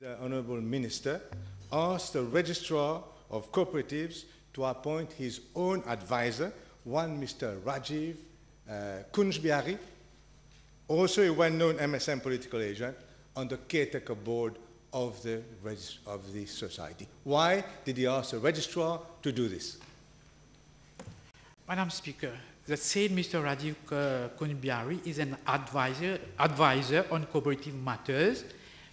The Honourable Minister asked the Registrar of Cooperatives to appoint his own advisor, one Mr. Rajib Koonjoobeeharry, also a well-known MSM political agent, on the Caretaker Board of the Society. Why did he ask the Registrar to do this? Madam Speaker, the said Mr. Rajib Koonjoobeeharry is an advisor on cooperative matters,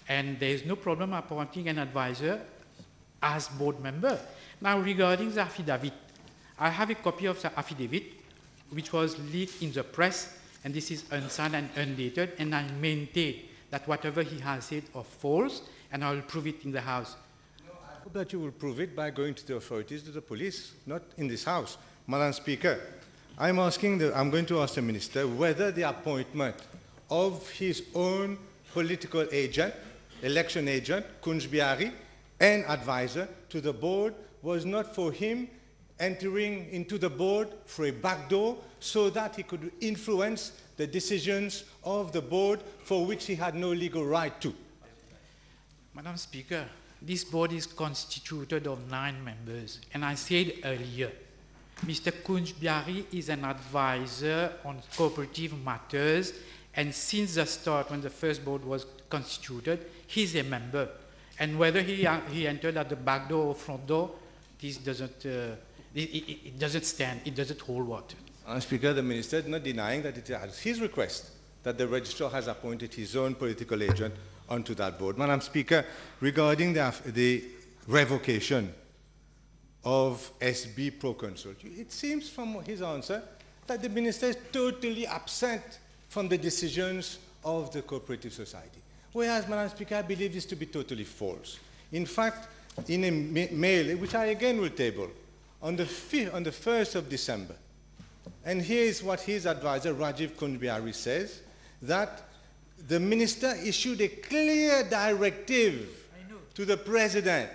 and there is no problem appointing an advisor as board member. Now, regarding the affidavit, I have a copy of the affidavit which was leaked in the press, and this is unsigned and undated, and I maintain that whatever he has said are false, and I will prove it in the House. No, I hope that you will prove it by going to the authorities, to the police, not in this House. Madam Speaker, I'm going to ask the Minister whether the appointment of his own political agent, election agent, Koonjoobeeharry, and advisor to the board was not for him entering into the board through a back door so that he could influence the decisions of the board for which he had no legal right to. Madam Speaker, this board is constituted of 9 members, and I said earlier, Mr. Koonjoobeeharry is an advisor on cooperative matters, and since the start, when the first board was constituted, he's a member. And whether he entered at the back door or front door, this doesn't, it doesn't stand, it doesn't hold water. Speaker, the Minister is not denying that it is his request that the Registrar has appointed his own political agent onto that board. Madam Speaker, regarding the revocation of SB Proconsult, it seems from his answer that the Minister is totally absent from the decisions of the Cooperative Society. Whereas, Madam Speaker, I believe this to be totally false. In fact, in a mail, which I again will table, on the 1st of December, and here is what his advisor, Rajib Koonjoobeeharry, says, that the Minister issued a clear directive to the President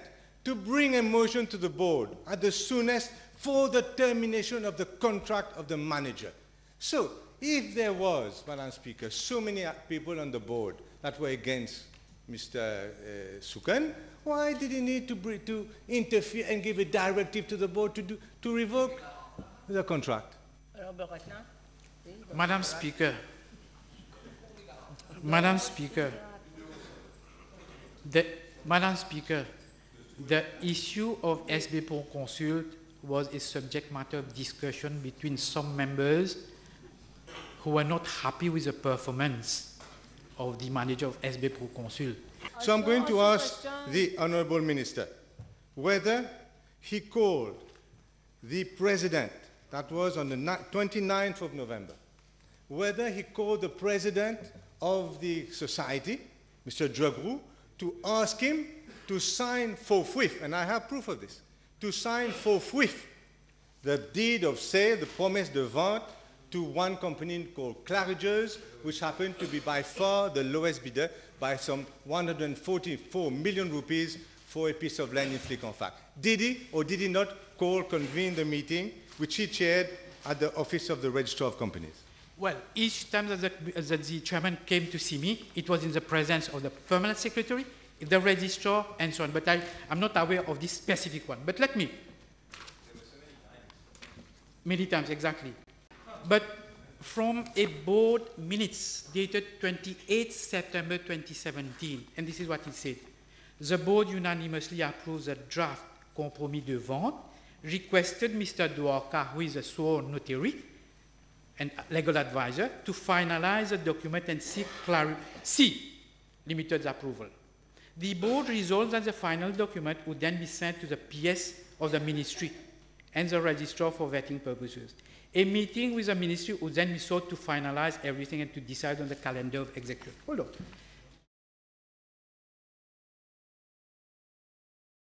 to bring a motion to the board at the soonest for the termination of the contract of the manager. So, if there was, Madam Speaker, so many people on the board that were against Mr. Sukan, why did he need to interfere and give a directive to the board to revoke the contract? Madam Speaker, the issue of SB Proconsult was a subject matter of discussion between some members who were not happy with the performance of the manager of SB Proconsult. So I'm going to ask the Honourable Minister whether he called the President, that was on the 29th of November, whether he called the President of the Society, Mr. Dragru, to ask him to sign forthwith, and I have proof of this, to sign forthwith the deed of sale, the promesse de vente, to one company called Claridge's, which happened to be by far the lowest bidder by some 144 million rupees for a piece of land in Flic-en-Fac. Did he or did he not convene the meeting which he chaired at the office of the Registrar of Companies? Well, each time that the chairman came to see me, it was in the presence of the permanent secretary, the registrar, and so on. But I'm not aware of this specific one. But let me. Many times, exactly. But from a board minutes dated 28 September 2017, and this is what it said. The board unanimously approves the draft compromis de vente, requested Mr. Duval, who is a sworn notary and legal advisor, to finalize the document and seek limited approval. The board resolved that the final document would then be sent to the PS of the ministry and the registrar for vetting purposes. A meeting with the ministry would then be sought to finalize everything and to decide on the calendar of execution. Hold on.